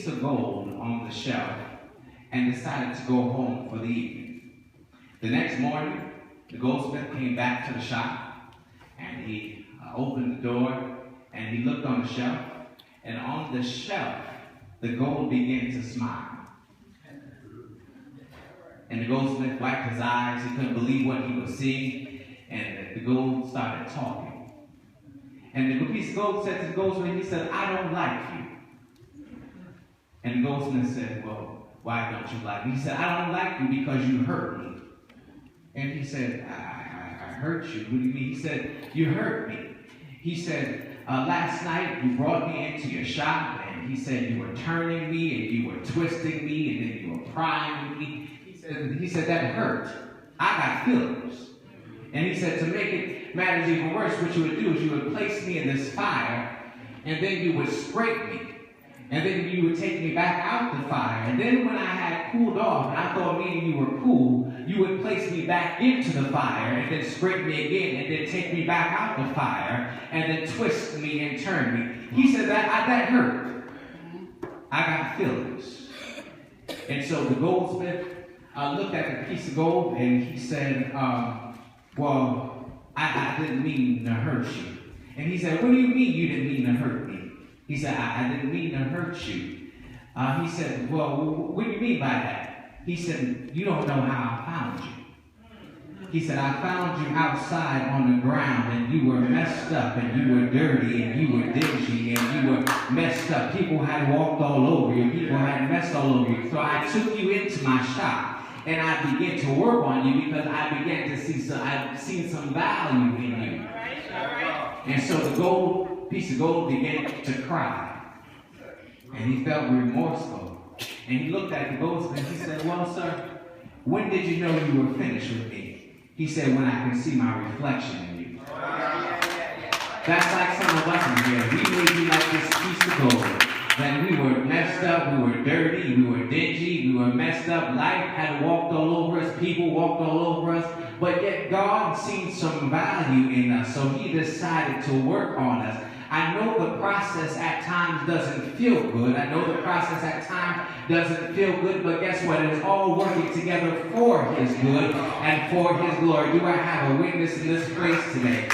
piece of gold on the shelf and decided to go home for the evening. The next morning, the goldsmith came back to the shop, and he opened the door, and he looked on the shelf, and on the shelf, the gold began to smile. And the goldsmith wiped his eyes. He couldn't believe what he was seeing, and the gold started talking. And the piece of gold said to the goldsmith, he said, "I don't like you." And the goldsmith said, "Well, why don't you like me?" He said, "I don't like you because you hurt me." And he said, I hurt you? What do you mean? He said, "You hurt me." He said, "Last night you brought me into your shop, and he said you were turning me, and you were twisting me, and then you were prying with me." He said, "That hurt. I got feelings." And he said, to make it matters even worse, what you would do is you would place me in this fire, and then you would scrape me. And then you would take me back out the fire. And then when I had cooled off, and I thought me and you were cool, you would place me back into the fire, and then scrape me again, and then take me back out the fire, and then twist me and turn me. He said, that hurt. I got feelings. And so the goldsmith looked at the piece of gold, and he said, "Well, I didn't mean to hurt you." And he said, "What do you mean you didn't mean to hurt me?" He said, I didn't mean to hurt you." He said, "Well, what do you mean by that?" He said, "You don't know how I found you." He said, "I found you outside on the ground, and you were messed up, and you were dirty, and you were dingy, and you were messed up. People had walked all over you. People had messed all over you. So I took you into my shop, and I began to work on you because I began to see I've seen some value in you." And so the piece of gold began to cry. And he felt remorseful. And he looked at the goldsmith and he said, "Well, sir, when did you know you were finished with me?" He said, "When I can see my reflection in you." That's like some of us in here. We may be like this piece of gold. That we were messed up, we were dirty, we were dingy, we were messed up. Life had walked all over us, people walked all over us, but yet God seen some value in us, so he decided to work on us. I know the process at times doesn't feel good. I know the process at times doesn't feel good, but guess what? It's all working together for his good and for his glory. Do I have a witness in this place today?